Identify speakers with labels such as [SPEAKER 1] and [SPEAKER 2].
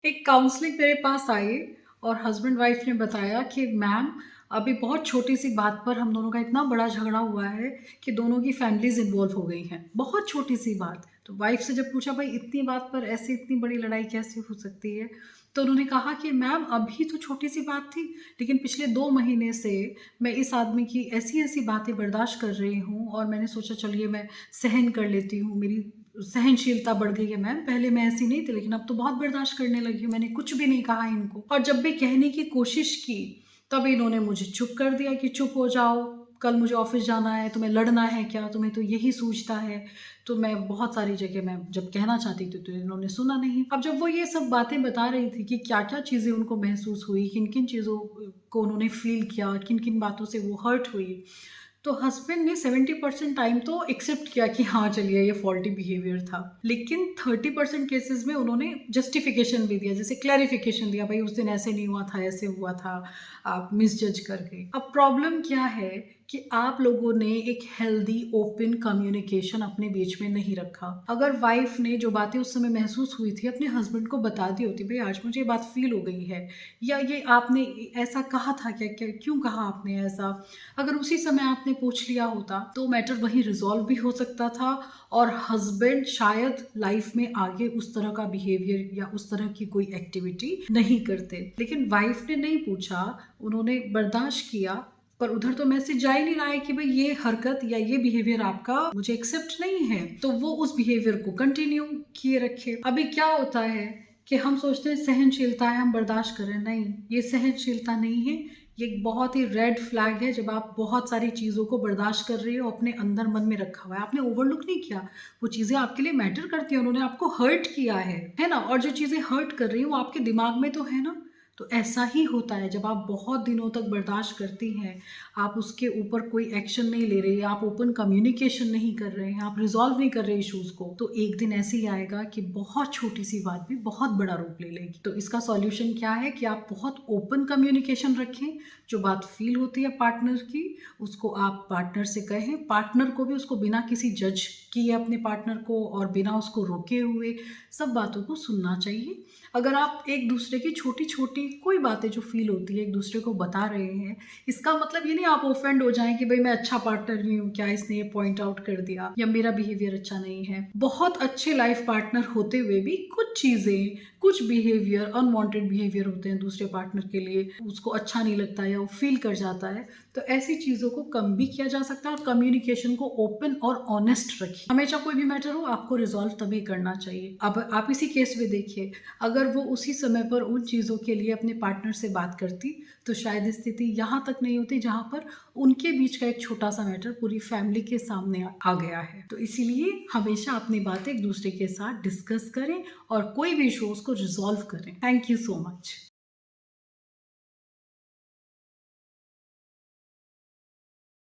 [SPEAKER 1] एक काउंसलिंग मेरे पास आई और हस्बैंड वाइफ ने बताया कि मैम अभी बहुत छोटी सी बात पर हम दोनों का इतना बड़ा झगड़ा हुआ है कि दोनों की फैमिलीज इन्वॉल्व हो गई हैं। बहुत छोटी सी बात। तो वाइफ से जब पूछा भाई इतनी बात पर ऐसी इतनी बड़ी लड़ाई कैसे हो सकती है, तो उन्होंने कहा कि मैम अभी तो छोटी सी बात थी, लेकिन पिछले 2 महीने से मैं इस आदमी की ऐसी ऐसी बातें बर्दाश्त कर रही हूँ और मैंने सोचा चलिए मैं सहन कर लेती हूँ। मेरी सहनशीलता बढ़ गई है मैम, पहले मैं ऐसी नहीं थी लेकिन अब तो बहुत बर्दाश्त करने लगी हूँ। मैंने कुछ भी नहीं कहा इनको, और जब भी कहने की कोशिश की तब इन्होंने मुझे चुप कर दिया कि चुप हो जाओ, कल मुझे ऑफिस जाना है, तुम्हें लड़ना है क्या, तुम्हें तो यही सूझता है। तो मैं बहुत सारी जगह मैं जब कहना चाहती थी तो इन्होंने सुना नहीं। अब जब वो ये सब बातें बता रही थी कि क्या क्या चीज़ें उनको महसूस हुई, किन किन चीज़ों को उन्होंने फील किया और किन किन बातों से वो हर्ट हुई, तो हस्बैंड ने 70% टाइम तो एक्सेप्ट किया कि हाँ चलिए ये फॉल्टी बिहेवियर था, लेकिन 30% केसेस में उन्होंने जस्टिफिकेशन भी दिया, जैसे क्लैरिफिकेशन दिया, भाई उस दिन ऐसे नहीं हुआ था, ऐसे हुआ था, आप मिसजज कर गए। अब प्रॉब्लम क्या है कि आप लोगों ने एक हेल्दी ओपन कम्युनिकेशन अपने बीच में नहीं रखा। अगर वाइफ ने जो बातें उस समय महसूस हुई थी अपने हस्बैंड को बता दी होती, भाई आज मुझे ये बात फील हो गई है, या ये आपने ऐसा कहा था क्या, क्या क्यों कहा आपने ऐसा, अगर उसी समय आपने पूछ लिया होता तो मैटर वहीं रिजॉल्व भी हो सकता था और हस्बैंड शायद लाइफ में आगे उस तरह का बिहेवियर या उस तरह की कोई एक्टिविटी नहीं करते। लेकिन वाइफ ने नहीं पूछा, उन्होंने बर्दाश्त किया, पर उधर तो मैसेज जा ही नहीं रहा है कि भाई ये हरकत या ये बिहेवियर आपका मुझे एक्सेप्ट नहीं है, तो वो उस बिहेवियर को कंटिन्यू किए रखे। अभी क्या होता है कि हम सोचते हैं सहनशीलता है, हम बर्दाश्त करें, नहीं, ये सहनशीलता नहीं है। ये एक बहुत ही रेड फ्लैग है जब आप बहुत सारी चीज़ों को बर्दाश्त कर रही हो, अपने अंदर मन में रखा हुआ है, आपने ओवरलुक नहीं किया। वो चीज़ें आपके लिए मैटर करती हैं, उन्होंने आपको हर्ट किया है ना? और जो चीज़ें हर्ट कर रही हैं वो आपके दिमाग में तो है ना? तो ऐसा ही होता है जब आप बहुत दिनों तक बर्दाश्त करती हैं, आप उसके ऊपर कोई एक्शन नहीं ले रही, आप ओपन कम्युनिकेशन नहीं कर रहे हैं, आप रिज़ॉल्व नहीं कर रहे इश्यूज़ को, तो एक दिन ऐसे ही आएगा कि बहुत छोटी-सी बात भी बहुत बड़ा रूप ले लेगी। तो इसका सॉल्यूशन क्या है कि आप बहुत ओपन कम्युनिकेशन रखें, जो बात फ़ील होती है पार्टनर की, उसको आप पार्टनर से कहें, पार्टनर को भी उसको बिना किसी जज किए अपने पार्टनर को और बिना उसको रोके हुए सब बातों को सुनना चाहिए। अगर आप एक दूसरे की छोटी-छोटी कोई बातें जो फ़ील होती है एक दूसरे को बता रहे हैं, इसका मतलब ये नहीं आप ऑफेंड हो जाएँ कि भई मैं अच्छा पार्टनर नहीं हूँ, क्या इसने ये पॉइंट आउट कर दिया या मेरा बिहेवियर अच्छा नहीं है। बहुत अच्छे लाइफ पार्टनर होते हुए भी कुछ चीज़ें, कुछ बिहेवियर, अनवांटेड बिहेवियर होते हैं दूसरे पार्टनर के लिए, उसको अच्छा नहीं लगता या वो फ़ील कर जाता है, तो ऐसी चीज़ों को कम भी किया जा सकता है और कम्युनिकेशन को ओपन और ऑनेस्ट रखिए। हमेशा कोई भी मैटर हो आपको रिज़ॉल्व तभी करना चाहिए। अब आप इसी केस में देखिए, अगर वो उसी समय पर उन चीज़ों के लिए अपने पार्टनर से बात करती, तो शायद स्थिति यहाँ तक नहीं होती जहाँ पर उनके बीच का एक छोटा-सा मैटर पूरी फैमिली के सामने आ गया है। तो इसीलिए हमेशा अपनी बातें एक दूसरे के साथ डिस्कस करें और कोई भी इश्यूज़ को रिज़ॉल्व करें। Thank you so much.